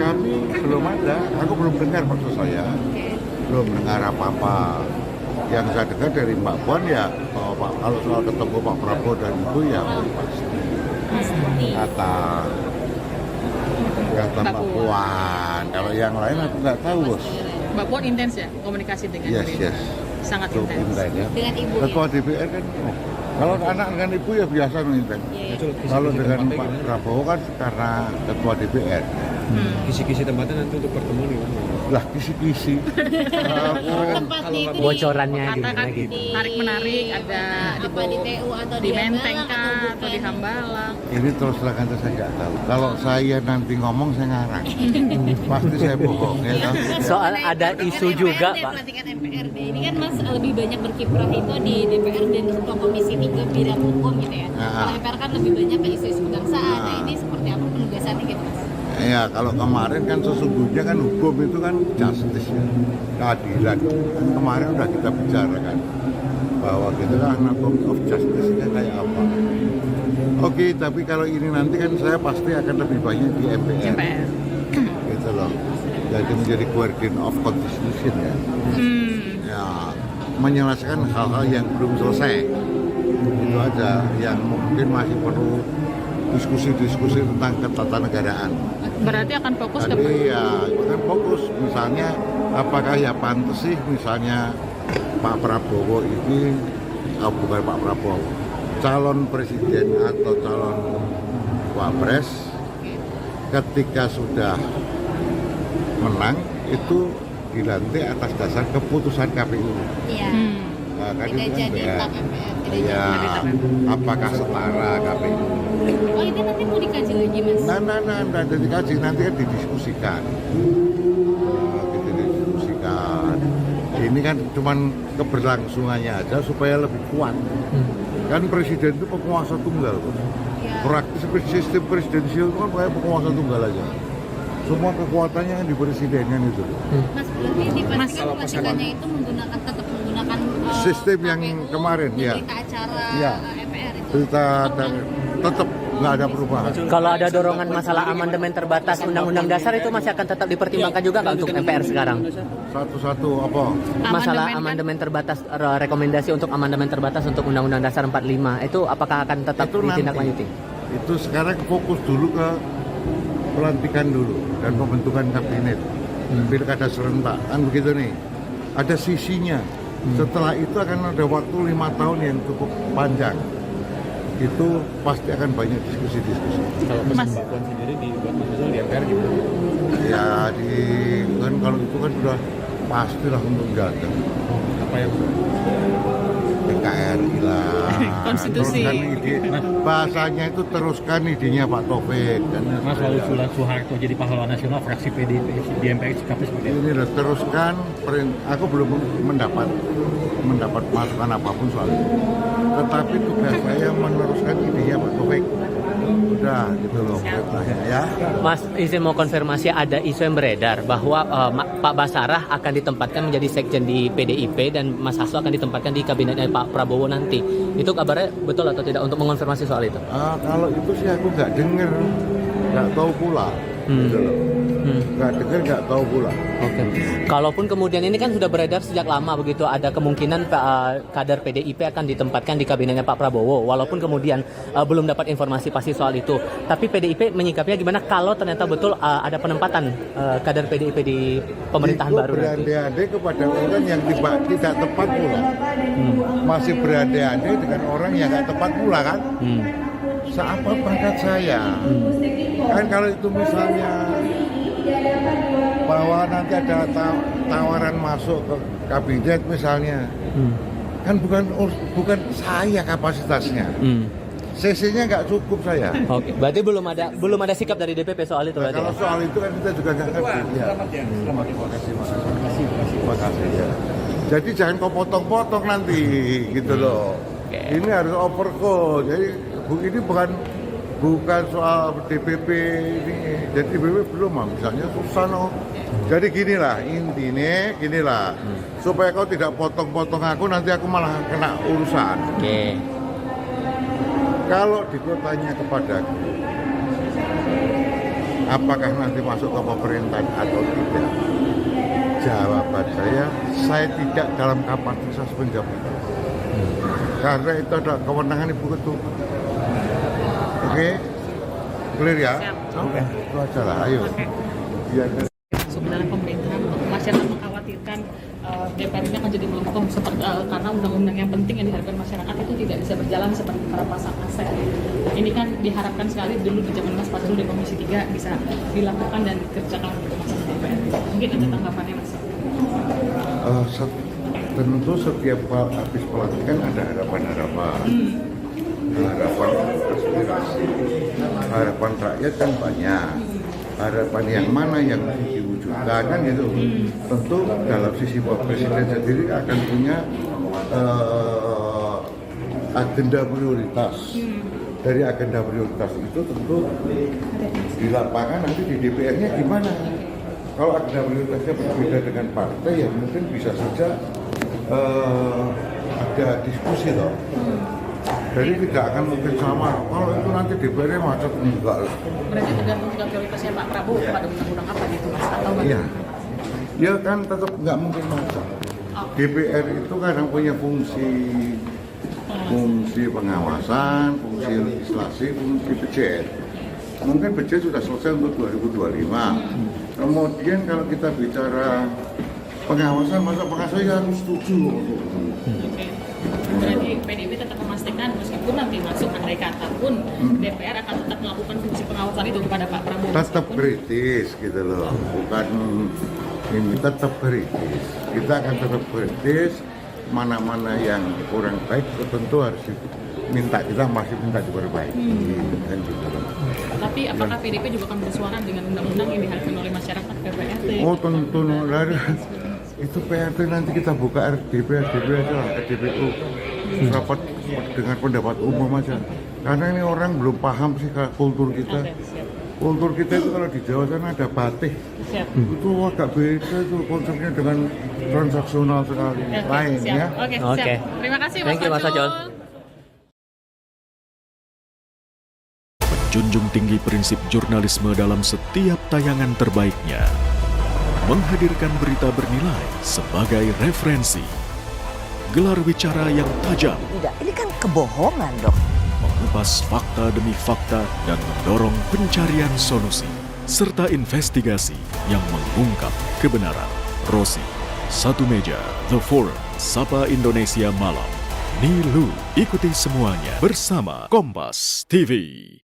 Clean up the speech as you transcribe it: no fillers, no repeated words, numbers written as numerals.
kami belum ada. Aku belum dengar maksud saya. Belum dengar apa-apa. Yang saya dengar dari Mbak Puan ya, kalau soal ketemu Pak Prabowo dan Ibu ya pasti. Kata Mbak Puan. Kalau yang lain aku nggak tahu, Bos. Mbak Puan intens ya komunikasi dengan Yes. sangat Cukup intens. ya. Dengan ibu Ketua ya? DPR kan, kalau anak dengan ibu ya biasa intens. Kalau dengan Pak Prabowo kan karena ketua DPR. Kisi-kisi tempatnya nanti untuk pertemuan gimana? Lah kisi-kisi. Tempatnya itu bocorannya Kata kan gitu. tarik-menarik, ada apa di TU atau di di Menteng Hambalang kah, atau di bukan? Hambalang. Ini terus terang aja saya nggak tahu. Kalau saya nanti ngomong saya ngarang. Pasti saya bohong ya. Kan? Soal ada isu juga, Pak. Pelantikan MPRD ini kan Mas lebih banyak berkiprah itu di DPR dan ketua komisi 3 bidang hukum gitu ya. Kalau MPR kan lebih banyak ke isu-isu kebangsaan. Nah ini seperti apa penugasannya gitu Mas? Ya kalau kemarin kan sesungguhnya kan hukum itu kan justice ya, keadilan. Kemarin udah kita bicarakan bahwa gitu kan anatomy of justice-nya kayak apa. Oke, tapi kalau ini nanti kan saya pasti akan lebih banyak di MPR. Gitu loh. Jadi menjadi guardian of constitution ya. Ya, menyelesaikan hal-hal yang belum selesai. Itu aja yang mungkin masih perlu diskusi-diskusi tentang ketatanegaraan. Berarti akan fokus ke Tapi ya kan fokus misalnya apakah ya pantas sih misalnya Pak Prabowo ini bukan Pak Prabowo calon presiden atau calon wapres ketika sudah menang itu dilantik atas dasar keputusan KPU. Iya. Nah, kan Tidak itu kan jadi ya. tentang MPR. Tidak Ya, jadi. apakah setara KPU? Oh itu nanti mau dikaji lagi Mas? Nah, dikaji nanti kan didiskusikan. Nah, gitu didiskusikan. Ini kan cuman keberlangsungannya aja supaya lebih kuat. Kan presiden itu penguasa tunggal, Bos. Ya. Praktis sistem presidensial itu kan kayak penguasa tunggal aja. Semua kekuatannya kan di presiden kan itu. Mas berarti dipastikan pelantikannya itu tetap menggunakan Sistem yang KPU, kemarin, ya. berita acara Ya. MPR itu. Berita dan tetap nggak ada perubahan. Kalau ada dorongan masalah amandemen terbatas Undang-Undang Dasar itu masih akan tetap dipertimbangkan juga nggak untuk MPR sekarang? Satu-satu apa? Masalah Amandemen kan? amandemen terbatas, rekomendasi untuk amandemen terbatas untuk Undang-Undang Dasar 45 itu apakah akan tetap Itu nanti. ditindaklanjuti? Itu sekarang fokus dulu ke pelantikan dulu dan pembentukan kabinet. Pilkada serentak kan begitu nih. Ada sisinya. Setelah itu akan ada waktu 5 tahun yang cukup panjang. Itu pasti akan banyak diskusi-diskusi. Kalau pesan Mas. Mbak Puan sendiri dibuat proposal di MPR gimana? Ya kan kalau itu kan sudah pastilah untuk datang. Apa yang PKRI lah. Konstitusi. Teruskan ide, bahasanya itu teruskan idenya Pak Taufik dan Mas lalu Sulan Soeharto jadi pahlawan nasional fraksi PDIP di MPR sikapnya seperti apa? ini lah teruskan. Aku belum mendapat masukan apapun soal itu. Tetapi tugas saya meneruskan idenya Pak Taufik. Udah gitu loh perintahnya ya. Mas izin mau konfirmasi ada isu yang beredar bahwa Pak Basarah akan ditempatkan menjadi sekjen di PDIP dan Mas Hasto akan ditempatkan di kabinetnya Pak Prabowo nanti. Itu kabarnya betul atau tidak untuk mengonfirmasi soal itu? Kalau itu sih aku nggak dengar, nggak tahu pula. Gitu loh. Nggak dengar, nggak tahu pula. Oke. Kalaupun kemudian ini kan sudah beredar sejak lama begitu, ada kemungkinan kader PDIP akan ditempatkan di kabinetnya Pak Prabowo. Walaupun kemudian belum dapat informasi pasti soal itu. Tapi PDIP menyikapinya gimana kalau ternyata betul ada penempatan kader PDIP di pemerintahan Itu baru nanti? berandai-andai kepada orang yang tidak tepat pula. Masih berandai-andai dengan orang yang nggak tepat pula kan? Seapa pangkat saya? Kan kalau itu misalnya bahwa nanti ada tawaran masuk ke kabinet misalnya, kan bukan saya kapasitasnya. CC-nya nggak cukup saya. Oke, berarti belum ada sikap dari DPP soal itu Nah, berarti kalau ya? soal itu kan kita juga nggak ngerti. Ya. Terima kasih ya. Jadi jangan kau potong-potong nanti gitu loh. Ini harus overcall. Jadi ini bukan soal DPP ini. Jadi DPP belum misalnya susah loh. Jadi ginilah intinya supaya kau tidak potong-potong aku nanti aku malah kena urusan. Oke. Kalau ditanya kepadaku apakah nanti masuk ke pemerintahan atau tidak? Jawaban saya tidak dalam kapasitas menjawab itu. Karena itu adalah kewenangan Ibu Ketua. Oke, clear ya? Oke, itu aja lah, ayo. Biar Masuk ke dalam pemerintahan, masyarakat mengkhawatirkan DPR ini akan jadi melempem karena undang-undang yang penting yang diharapkan masyarakat itu tidak bisa berjalan seperti para pasang aset. Ini kan diharapkan sekali dulu di zaman Mas Fadlul di Komisi 3 bisa dilakukan dan dikerjakan untuk masalah DPR. Mungkin ada tanggapannya Mas? Tentu setiap habis pelantikan ada harapan-harapan. Harapan aspirasi, harapan rakyat kan banyak. Harapan yang mana yang diwujudkan kan gitu. Tentu dalam sisi Pak Presiden sendiri akan punya agenda prioritas. Dari agenda prioritas itu tentu di lapangan nanti di DPR-nya gimana. Kalau agenda prioritasnya berbeda dengan partai ya mungkin bisa saja ada diskusi loh. Jadi tidak akan mungkin sama. Kalau itu nanti DPR-nya macet enggak lah. Berarti tergantung juga prioritasnya Pak Prabowo pada undang-undang apa gitu Mas? Atau Iya. Ya kan tetap nggak mungkin macet. DPR itu kadang punya fungsi pengawasan, fungsi legislasi, fungsi budget. Mungkin budget sudah selesai untuk 2025. Kemudian kalau kita bicara pengawasan, masa pengawasan ya harus setuju. Oke. Berarti PDIP tetap memastikan meskipun nanti masuk andai kata pun DPR akan tetap melakukan fungsi pengawasan itu kepada Pak Prabowo. Tetap kritis gitu loh, bukan ini tetap kritis. Kita akan tetap kritis. Mana-mana yang kurang baik tentu harus kita masih minta diperbaiki. Kan gitu loh. Tapi apakah PDIP juga akan bersuara dengan undang-undang yang diharapkan oleh masyarakat ke PRT? Oh tentu, itu PRT nanti kita buka RDP aja lah, RDPU rapat dengan pendapat umum aja. Karena ini orang belum paham sih kultur kita. Oke, siap. Kultur kita itu kalau di Jawa sana ada batik. Siap. Itu agak beda itu konsepnya dengan transaksional sekali. Oke, Lain siap. ya. Oke, Oke. siap. Terima kasih Thank you, Mas Fajrul. Menjunjung tinggi prinsip jurnalisme dalam setiap tayangan terbaiknya. Menghadirkan berita bernilai sebagai referensi. Gelar bicara yang tajam, Tidak, ini kan kebohongan dok. mengupas fakta demi fakta dan mendorong pencarian solusi. Serta investigasi yang mengungkap kebenaran. Rosi, Satu Meja, The Forum, Sapa Indonesia Malam. Nilu, ikuti semuanya bersama Kompas TV.